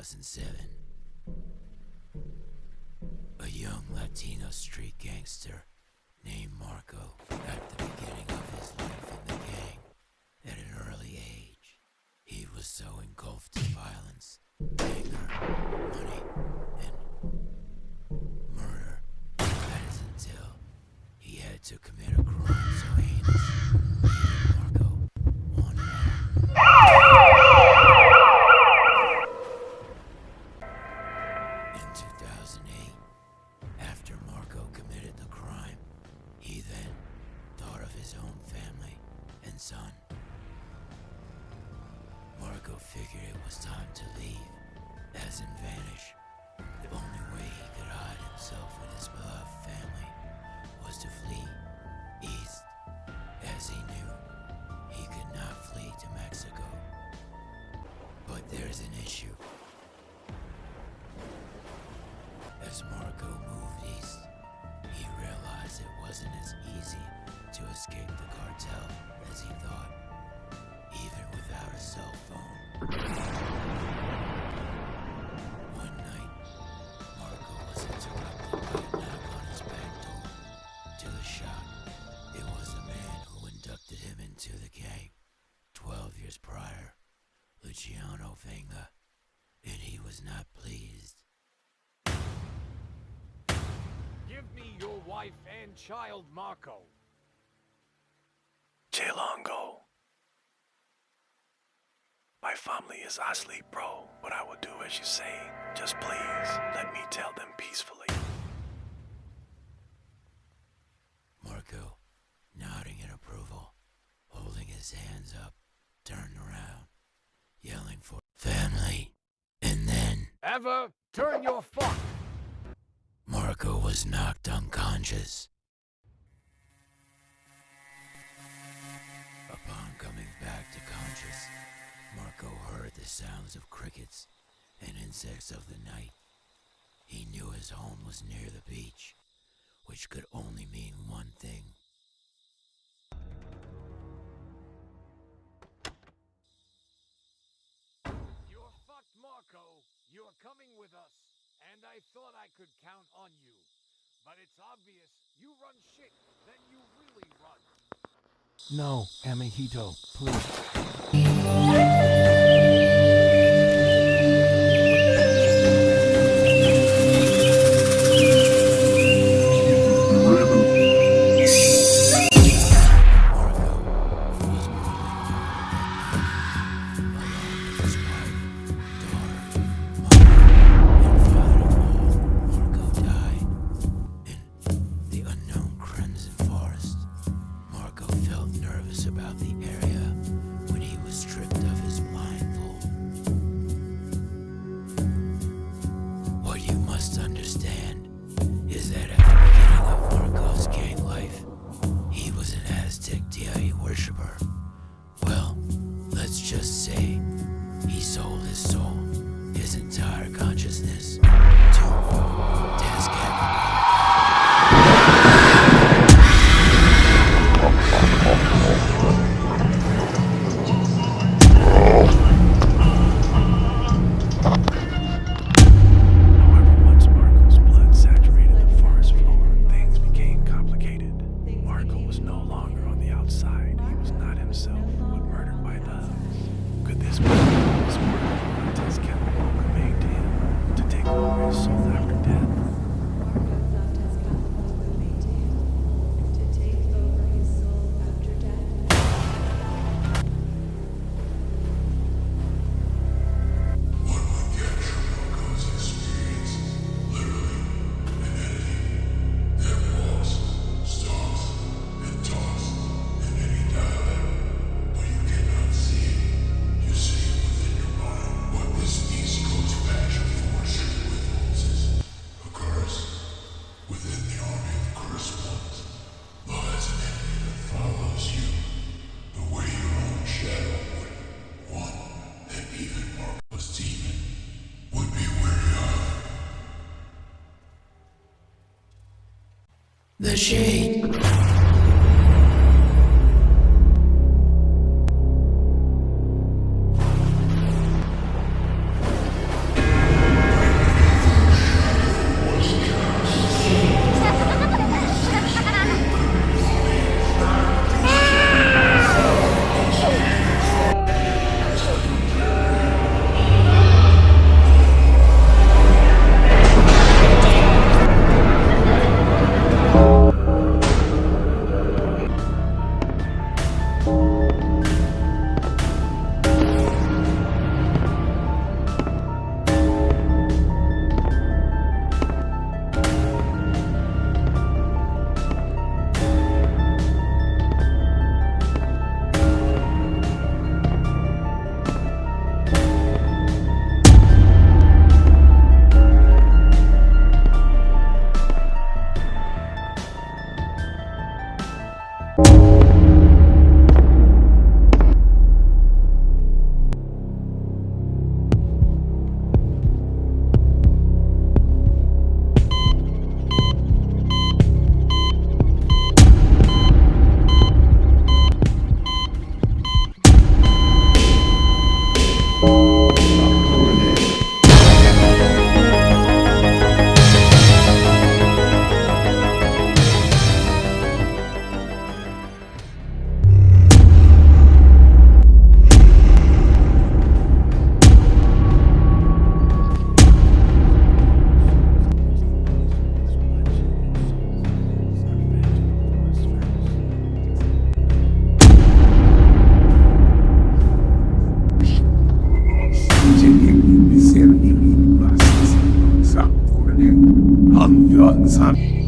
2007, a young Latino street gangster named Marco, at the beginning of his life in the gang, at an early age, he was so engulfed in violence, anger, money, and murder that is until he had to commit a crime so heinous, Marco wanted out. In 2008, after Marco committed the crime, he then thought of his own family and son. Marco figured it was time to leave, as in vanish. The only way he could hide himself with his beloved family was to flee east, as he knew he could not flee to Mexico. But there's an issue. As Marco moved east, he realized it wasn't as easy to escape the cartel as he thought, even without a cell phone. One night, Marco was interrupted by a knock on his back door. To his shock, it was the man who inducted him into the gang 12 years prior, Luciano Venga, and he was not pleased. Give me your wife and child, Marco. Chelongo. My family is asleep, bro, but I will do as you say. Just please, let me tell them peacefully. Marco, nodding in approval, holding his hands up, turned around, yelling for family, and then Ever turn your fuck. Marco was knocked unconscious. Upon coming back to conscious, Marco heard the sounds of crickets and insects of the night. He knew his home was near the beach, which could only mean one thing. You're fucked, Marco. You're coming with us. And I thought I could count on you. But it's obvious you run shit, then you really run. No, Amihito, please. About the area when he was stripped of his blindfold. What you must understand is that at the beginning of Marco's gang life, he was an Aztec deity worshiper. Well, let's just say he sold his soul, his entire consciousness, to Tezcatlipoca. The Shade. son.